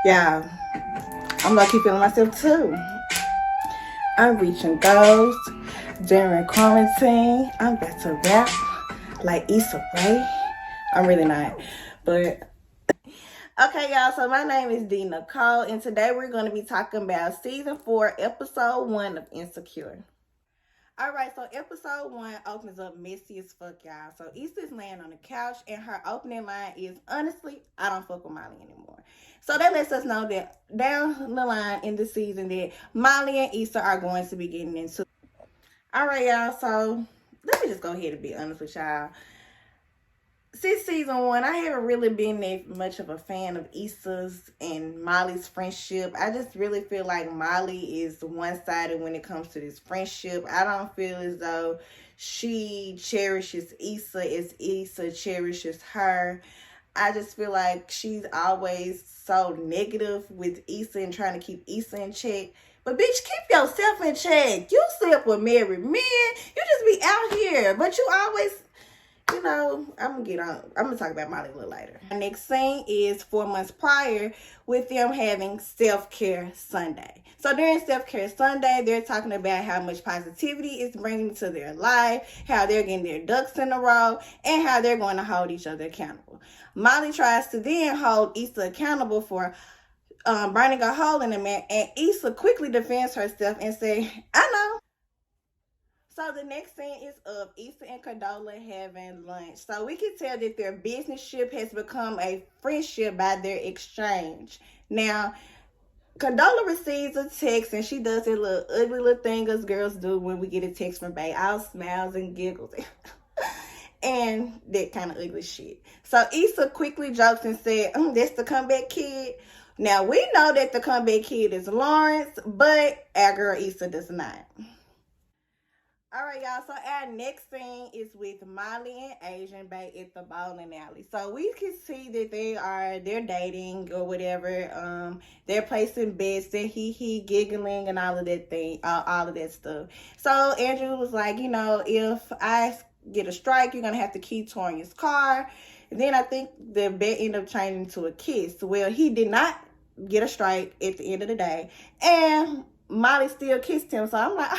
Yeah, I'm Lowkey Feeling Myself too. I'm reaching goals during quarantine. I'm about to rap like Issa, right? I'm really not, but okay, y'all. So my name is D.nicole, and today we're going to be talking about season 4, episode 1 of Insecure. All right, so episode 1 opens up messy as fuck, y'all. So Issa's laying on the couch, and her opening line is, honestly, I don't fuck with Molly anymore. So that lets us know that down the line in the season that Molly and Issa are going to be getting into. All right, y'all. So let me just go ahead and be honest with y'all. Since season 1, I haven't really been that much of a fan of Issa's and Molly's friendship. I just really feel like Molly is one-sided when it comes to this friendship. I don't feel as though she cherishes Issa as Issa cherishes her. I just feel like she's always so negative with Issa and trying to keep Issa in check. But bitch, keep yourself in check. You sleep with married men. You just be out here. But you always, I'm gonna talk about Molly a little later. The next scene is 4 months prior with them having self-care Sunday. So during self-care Sunday, they're talking about how much positivity it's bringing to their life, how they're getting their ducks in a row, and how they're going to hold each other accountable. Molly tries to then hold Issa accountable for burning a hole in the man, and Issa quickly defends herself and say, I know. So the next scene is of Issa and Condola having lunch. So we can tell that their business ship has become a friendship by their exchange. Now, Condola receives a text and she does that little ugly little thing us girls do when we get a text from Bae. All smiles and giggles. And that kind of ugly shit. So Issa quickly jokes and said, that's the comeback kid. Now, we know that the comeback kid is Lawrence, but our girl Issa does not. All right, y'all. So our next scene is with Molly and Asian Bae at the bowling alley. So we can see that they're dating or whatever. They're placing bets, they're giggling and all of that thing, all of that stuff. So Andrew was like, if I get a strike, you're gonna have to keep Torian's car. And then I think the bet ended up changing to a kiss. Well, he did not get a strike at the end of the day, and Molly still kissed him. So I'm like,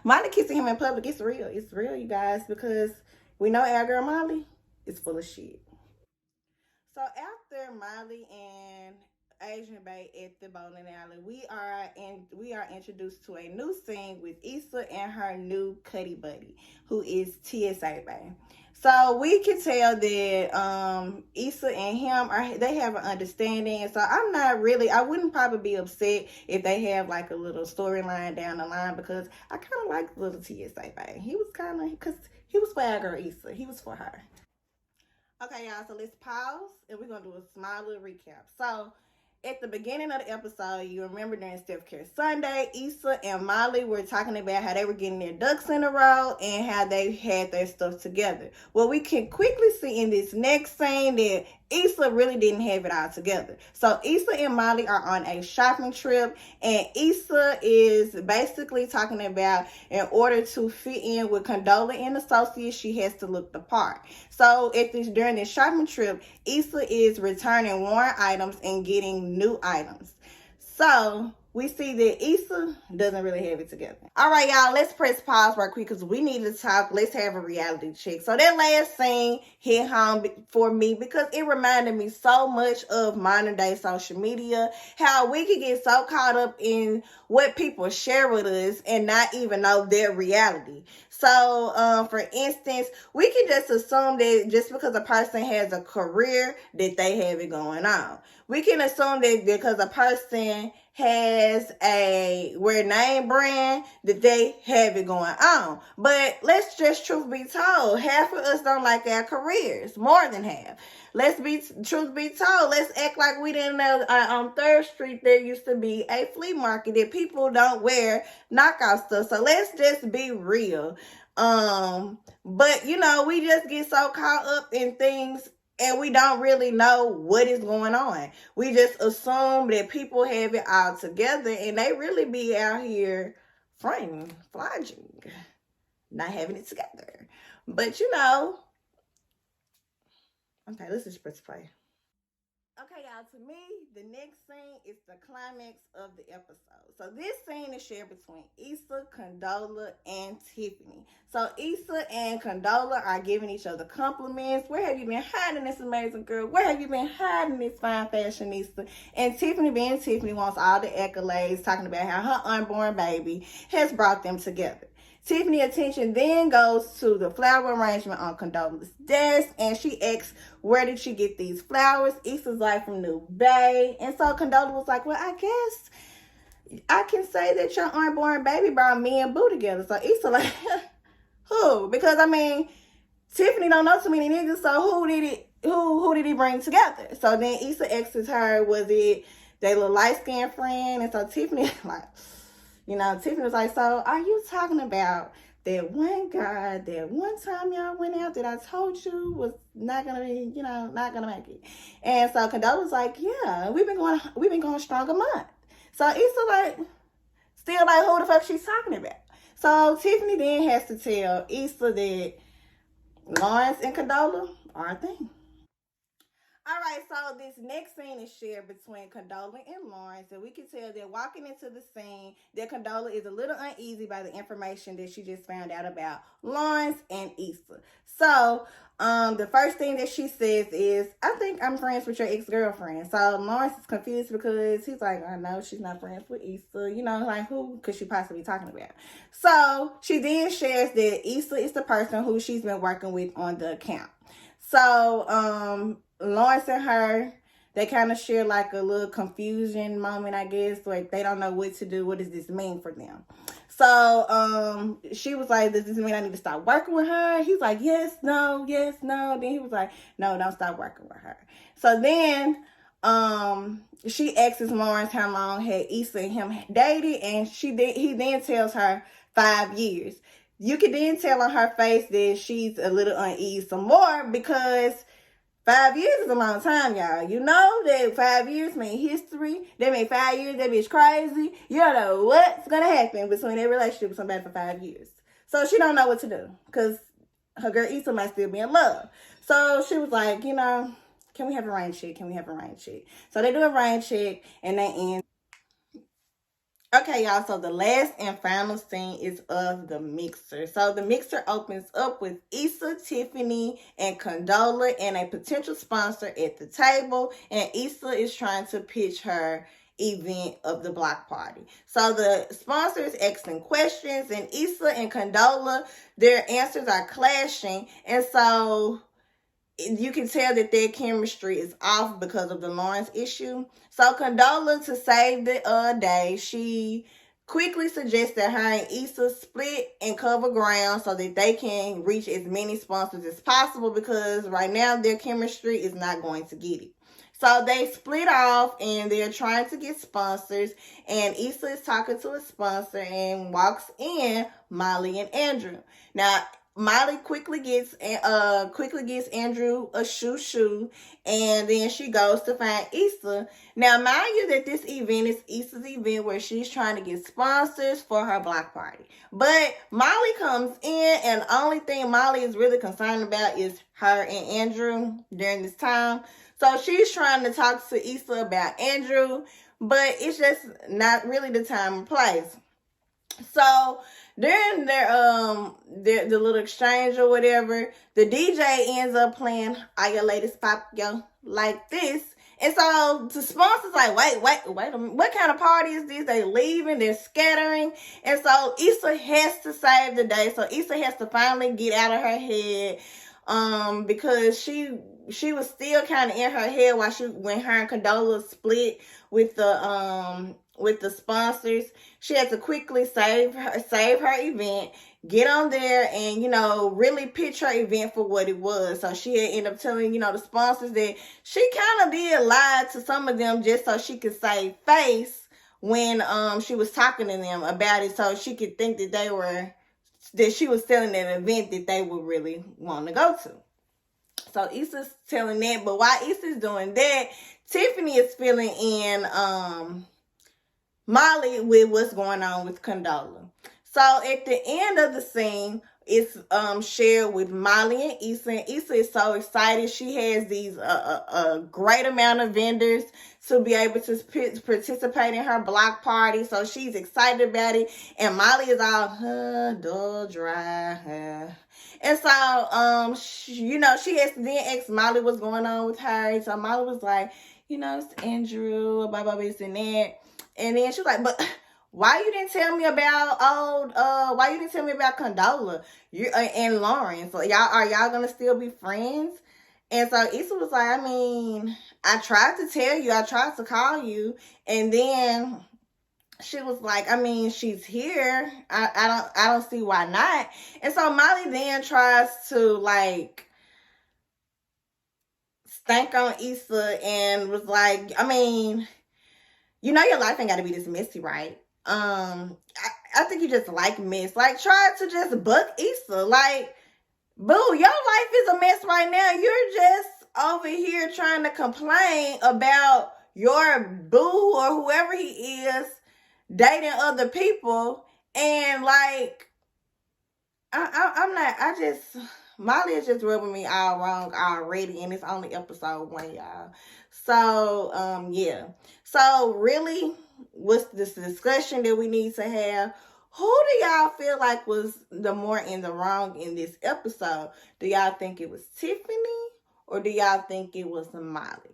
Molly kissing him in public, it's real. It's real, you guys, because we know our girl Molly is full of shit. So after Molly and Asian Bae at the bowling alley, we are introduced to a new scene with Issa and her new cutty buddy, who is TSA Bae. So we can tell that Issa and him they have an understanding. So I wouldn't probably be upset if they have like a little storyline down the line, because I kind of like little TSA Bae. He was because he was for our girl Issa. He was for her. Okay, y'all, so let's pause and we're going to do a small little recap. So, at the beginning of the episode, you remember during Self-Care Sunday, Issa and Molly were talking about how they were getting their ducks in a row and how they had their stuff together. Well, we can quickly see in this next scene that Issa really didn't have it all together. So Issa and Molly are on a shopping trip, and Issa is basically talking about in order to fit in with Condola and Associates, she has to look the part. So during this shopping trip, Issa is returning worn items and getting new items. So we see that Issa doesn't really have it together. All right, y'all, let's press pause right quick because we need to talk. Let's have a reality check. So that last scene hit home for me because it reminded me so much of modern day social media, how we can get so caught up in what people share with us and not even know their reality. So, for instance, we can just assume that just because a person has a career that they have it going on. We can assume that because a person has a wear name brand that they have it going on. But let's just truth be told, half of us don't like our careers, more than half. Truth be told, let's act like we didn't know on 3rd Street there used to be a flea market that people don't wear knockout stuff. So let's just be real. But we just get so caught up in things and we don't really know what is going on. We just assume that people have it all together and they really be out here fronting, flogging, not having it together. But okay, let's just press play. Okay, y'all, Now, to me, the next scene is the climax of the episode. So this scene is shared between Issa, Condola, and Tiffany. So Issa and Condola are giving each other compliments. Where have you been hiding this amazing girl? Where have you been hiding this fine fashionista? And Tiffany, being Tiffany, wants all the accolades, talking about how her unborn baby has brought them together. Tiffany's attention then goes to the flower arrangement on Condola's desk, and she asks, where did she get these flowers? Issa's like, from New Bay. And so Condola was like, well, I guess I can say that your unborn baby brought me and Boo together. So Issa like, who? Because, I mean, Tiffany don't know too many niggas, so who did he bring together? So then Issa asks her, was it their little light-skinned friend? And so Tiffany like, Tiffany was like, so are you talking about that one guy that one time y'all went out that I told you was not gonna be, not gonna make it? And so Condola was like, yeah, we've been going strong a month. So Issa like, still like, who the fuck she's talking about? So Tiffany then has to tell Issa that Lawrence and Condola are a thing. Alright, so this next scene is shared between Condola and Lawrence, and we can tell that walking into the scene that Condola is a little uneasy by the information that she just found out about Lawrence and Issa. So, the first thing that she says is, I think I'm friends with your ex-girlfriend. So Lawrence is confused because he's like, I know she's not friends with Issa. Like who could she possibly be talking about? So she then shares that Issa is the person who she's been working with on the account. So, Lawrence and her, they kind of share like a little confusion moment, I guess. Like they don't know what to do. What does this mean for them? So she was like, does this mean I need to start working with her? He's like, yes, no. Then he was like, no, don't stop working with her. So then she asks Lawrence how long had Issa and him dated, and he then tells her 5 years. You can then tell on her face that she's a little uneasy some more, because 5 years is a long time, y'all. You know that 5 years mean history. That mean 5 years, that bitch crazy. You don't know what's going to happen between their relationship with somebody for 5 years. So she don't know what to do, because her girl Issa might still be in love. So she was like, can we have a rain check? So they do a rain check, and they end. Okay, y'all, so the last and final scene is of the mixer. So the mixer opens up with Issa, Tiffany, and Condola and a potential sponsor at the table. And Issa is trying to pitch her event of the block party. So the sponsor is asking questions, and Issa and Condola, their answers are clashing. And so you can tell that their chemistry is off because of the Lawrence issue. So Condola, to save the day, she quickly suggests that her and Issa split and cover ground so that they can reach as many sponsors as possible, because right now their chemistry is not going to get it. So they split off and they're trying to get sponsors, and Issa is talking to a sponsor and walks in Molly and Andrew. Now, Molly quickly gets Andrew a shoe, and then she goes to find Issa. Now, mind you that this event is Issa's event where she's trying to get sponsors for her block party. But Molly comes in, and the only thing Molly is really concerned about is her and Andrew during this time. So she's trying to talk to Issa about Andrew, but it's just not really the time and place. So during their the little exchange or whatever, the DJ ends up playing "All Your Latest Pop Yo" like this. And so the sponsor's like, wait a minute, what kind of party is this? They leaving, they're scattering. And so Issa has to save the day. So Issa has to finally get out of her head, because she was still kind of in her head when her and Condola split with the sponsors. She had to quickly save her event, get on there, and really pitch her event for what it was. So she had ended up telling the sponsors that she kind of did lie to some of them just so she could save face when she was talking to them about it, so she could think that she was selling an event that they would really want to go to. So Issa's telling that, but while Issa's doing that, Tiffany is filling in Molly with what's going on with Condola. So at the end of the scene, it's shared with Molly and Issa. And Issa is so excited. She has these a great amount of vendors to be able to participate in her block party. So she's excited about it. And Molly is all dull, dry. And so she has to then ask Molly what's going on with her. So Molly was like, it's Andrew, blah blah this and that. And then she was like, but why you didn't tell me about why you didn't tell me about Condola and Lawrence? So y'all gonna still be friends? And so Issa was like, I mean, I tried to tell you, I tried to call you, and then she was like, I mean, she's here. I don't see why not. And so Molly then tries to like stank on Issa and was like, I mean, your life ain't gotta be this messy, right? I think you just like mess. Like, try to just buck Issa. Like, boo, your life is a mess right now. You're just over here trying to complain about your boo or whoever he is dating other people. And like, Molly is just rubbing me all wrong already, and it's only episode 1, y'all. So, yeah. So, really, what's this discussion that we need to have? Who do y'all feel like was the more in the wrong in this episode? Do y'all think it was Tiffany, or do y'all think it was Molly?